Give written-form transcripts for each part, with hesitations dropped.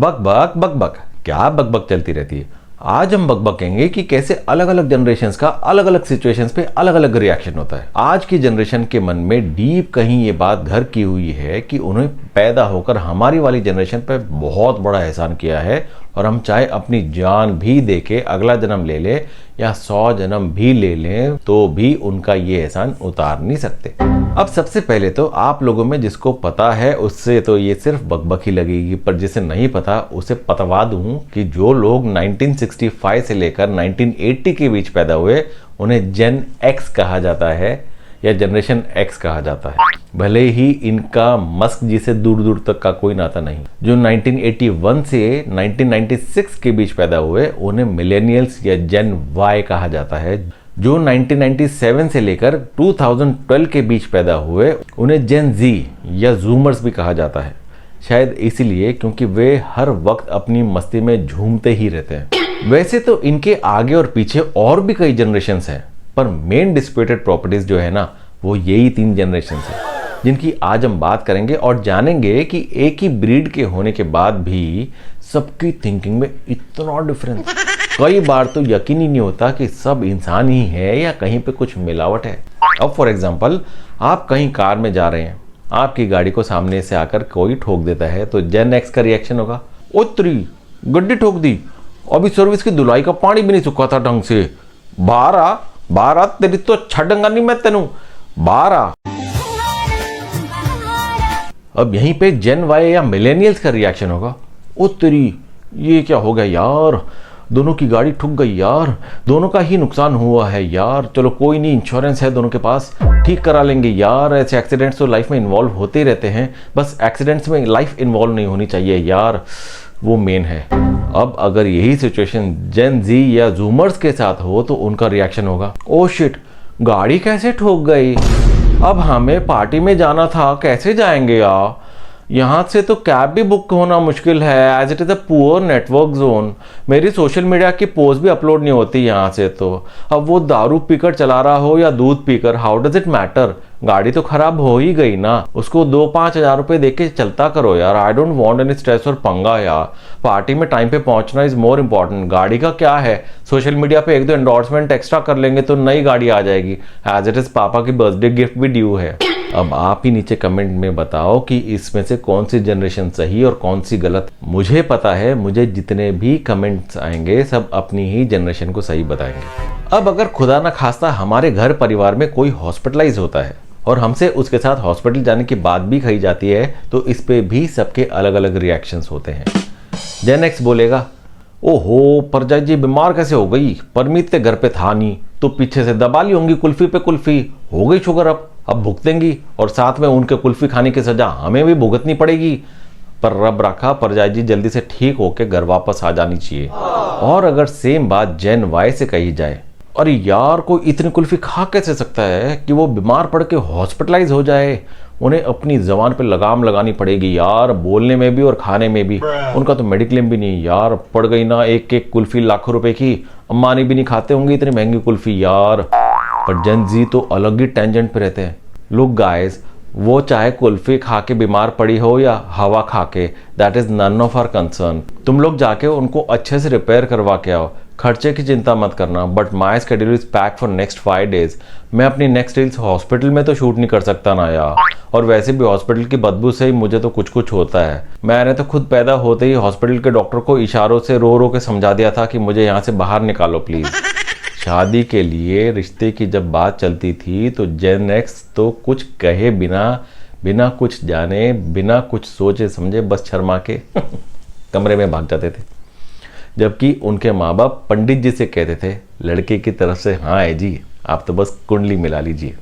बक बक बक बक, क्या बक बक चलती रहती है। आज हम बक बकेंगे कि कैसे अलग अलग जनरेशन्स का अलग अलग सिचुएशंस पे अलग अलग रिएक्शन होता है। आज की जनरेशन के मन में डीप कहीं ये बात घर की हुई है कि उन्हें पैदा होकर हमारी वाली जनरेशन पे बहुत बड़ा एहसान किया है, और हम चाहे अपनी जान भी दे के अगला जन्म ले ले या 100 जन्म भी ले लें तो भी उनका ये एहसान उतार नहीं सकते। अब सबसे पहले तो आप लोगों में जिसको पता है उससे तो ये सिर्फ बकबक ही लगेगी, पर जिसे नहीं पता उसे बतवा दूं कि जो लोग 1965 से लेकर 1980 के बीच पैदा हुए उन्हें जेन एक्स कहा जाता है या जनरेशन एक्स कहा जाता है। भले ही इनका मस्क जी से दूर दूर तक का कोई नाता नहीं। जो 1981 से 1996 के बीच पैदा हुए उन्हें मिलेनियल्स या जेन वाई कहा जाता है। जो 1997 से लेकर 2012 के बीच पैदा हुए उन्हें जेन जी या जूमर्स भी कहा जाता है। शायद इसीलिए क्योंकि वे हर वक्त अपनी मस्ती में झूमते ही रहते हैं। वैसे तो इनके आगे और पीछे और भी कई जनरेशन्स हैं, पर मेन डिस्प्यूटेड प्रॉपर्टीज जो है ना वो यही 3 जनरेशन्स हैं जिनकी आज हम बात करेंगे और जानेंगे कि एक ही ब्रीड के होने के बाद भी सबकी थिंकिंग में इतना डिफरेंस। कई बार तो यकीन ही नहीं होता कि सब इंसान ही है या कहीं पे कुछ मिलावट है। अब फॉर एग्जांपल आप कहीं कार में जा रहे हैं, आपकी गाड़ी को सामने से आकर कोई ठोक देता है तो जेन एक्स का रिएक्शन होगा, ओ तेरी गड्डी ठोक दी, अभी सर्विस की धुलाई का पानी भी नहीं सूखा था ढंग से, बाहर आ तेरी तो छड़ंगा नहीं मैं तेनू, बाहर आ। अब यहीं पे जेन वाई या मिलेनियल्स का रिएक्शन होगा, ओ तेरी ये क्या हो गया यार, दोनों की गाड़ी ठुक गई यार, दोनों का ही नुकसान हुआ है यार, चलो कोई नहीं, इंश्योरेंस है दोनों के पास, ठीक करा लेंगे यार। ऐसे एक्सीडेंट्स तो लाइफ में इन्वॉल्व होते ही रहते हैं, बस एक्सीडेंट्स में लाइफ इन्वॉल्व नहीं होनी चाहिए यार, वो मेन है। अब अगर यही सिचुएशन जेन जी या जूमर्स के साथ हो तो उनका रिएक्शन होगा, ओ शिट गाड़ी कैसे ठोक गई, अब हमें पार्टी में जाना था कैसे जाएंगे यार, यहाँ से तो कैब भी बुक होना मुश्किल है, as it is a poor network zone, मेरी सोशल मीडिया की पोस्ट भी अपलोड नहीं होती यहाँ से। तो अब वो दारू पीकर चला रहा हो या दूध पीकर, हाउ डज इट मैटर, गाड़ी तो खराब हो ही गई ना, उसको 2-5 हज़ार रुपये दे के चलता करो यार, I don't want any stress और पंगा यार, पार्टी में टाइम पे पहुंचना इज मोर इंपॉर्टेंट। गाड़ी का क्या है, सोशल मीडिया पे 1-2 एंडोर्समेंट एक्स्ट्रा कर लेंगे तो नई गाड़ी आ जाएगी, एज इट इज पापा की बर्थडे गिफ्ट भी ड्यू है। अब आप ही नीचे कमेंट में बताओ कि इसमें से कौन सी जनरेशन सही और कौन सी गलत। मुझे पता है मुझे जितने भी कमेंट्स आएंगे सब अपनी ही जनरेशन को सही बताएंगे। अब अगर खुदा ना खास्ता हमारे घर परिवार में कोई हॉस्पिटलाइज होता है और हमसे उसके साथ हॉस्पिटल जाने की बात भी कही जाती है तो इस पे भी सबके अलग अलग रिएक्शंस होते हैं। जेन एक्स बोलेगा, ओहो परजाई जी बीमार कैसे हो गई, परमीत ते घर पे था नहीं तो पीछे से दबा ली होंगी कुल्फी पे कुल्फी, हो गई शुगर, अब भुगतेंगी और साथ में उनके कुल्फी खाने की सजा हमें भी भुगतनी पड़ेगी, पर रब रखा परजाई जी जल्दी से ठीक होके घर वापस आ जानी चाहिए। और अगर सेम बात जेन वाई से कही जाए, अरे यार कोई इतनी कुल्फी खा कैसे सकता है कि वो बीमार पड़ के हॉस्पिटलाइज हो जाए, उन्हें अपनी जबान पे लगाम लगानी पड़ेगी यार, बोलने में भी और खाने में भी, उनका तो मेडिक्लेम भी नहीं यार, पड़ गई ना एक एक कुल्फी लाखों रुपए की, अम्बानी भी नहीं खाते होंगे इतनी महंगी कुल्फी यार। पर जेन जी तो अलग ही टेंजेंट पे रहते हैं। लुक गाइस, वो चाहे कुल्फी खा के बीमार पड़ी हो या हवा खा के, that is none of our concern. तुम लोग जाके उनको अच्छे से रिपेयर करवा के आओ, खर्चे की चिंता मत करना। But my schedule is pack for next 5 days, मैं अपनी नेक्स्ट रील्स हॉस्पिटल में तो शूट नहीं कर सकता ना यार, और वैसे भी हॉस्पिटल की बदबू से ही मुझे तो कुछ कुछ होता है। मैंने तो खुद पैदा होते ही हॉस्पिटल के डॉक्टर को इशारों से रो रो के समझा दिया था कि मुझे यहाँ से बाहर निकालो प्लीज। शादी के लिए रिश्ते की जब बात चलती थी तो जेन एक्स तो कुछ कहे बिना कुछ जाने, बिना कुछ सोचे समझे, बस शर्मा के कमरे में भाग जाते थे, जबकि उनके माँ बाप पंडित जी से कहते थे लड़के की तरफ से हाँ है जी, आप तो बस कुंडली मिला लीजिए।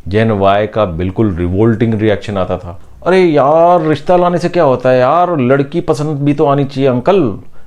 जेन वाई का बिल्कुल रिवोल्टिंग रिएक्शन आता था, अरे यार रिश्ता लाने से क्या होता है यार, लड़की पसंद भी तो आनी चाहिए अंकल,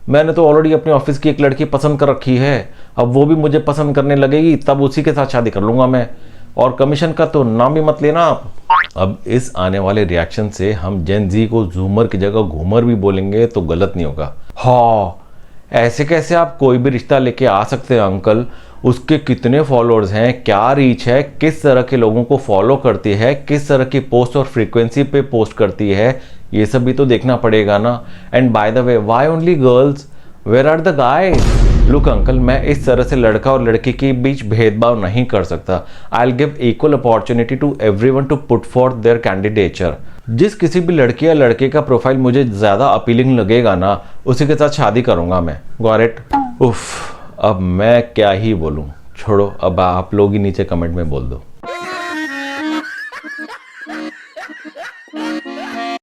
मैंने तो ऑलरेडी अपने ऑफिस की एक लड़की पसंद कर रखी है, अब वो भी मुझे पसंद करने लगेगी तब उसी के साथ शादी कर लूंगा मैं, और कमीशन का तो नाम भी मत लेना आप। अब इस आने वाले रिएक्शन से हम जेन जी को जूमर की जगह घूमर भी बोलेंगे तो गलत नहीं होगा। हाँ ऐसे कैसे आप कोई भी रिश्ता लेके आ सकते हैं अंकल? उसके कितने फॉलोअर्स हैं, क्या रीच है, किस तरह के लोगों को फॉलो करती है, किस तरह की पोस्ट और फ्रीक्वेंसी पे पोस्ट करती है, ये सब भी तो देखना पड़ेगा ना। And by the way, why only girls, where are the guys? Look uncle, मैं इस तरह से लड़का और लड़की के बीच भेदभाव नहीं कर सकता। I will give equal opportunity to everyone to put for their candidature. जिस किसी भी लड़की या लड़के का प्रोफाइल मुझे ज़्यादा अपीलिंग लगेगा ना, उसी के साथ शादी करूंगा मैं। Got it? उफ, अब मैं क्या ही बोलूं, छोड़ो, अब आप लोग ही नीचे कमेंट में बोल दो।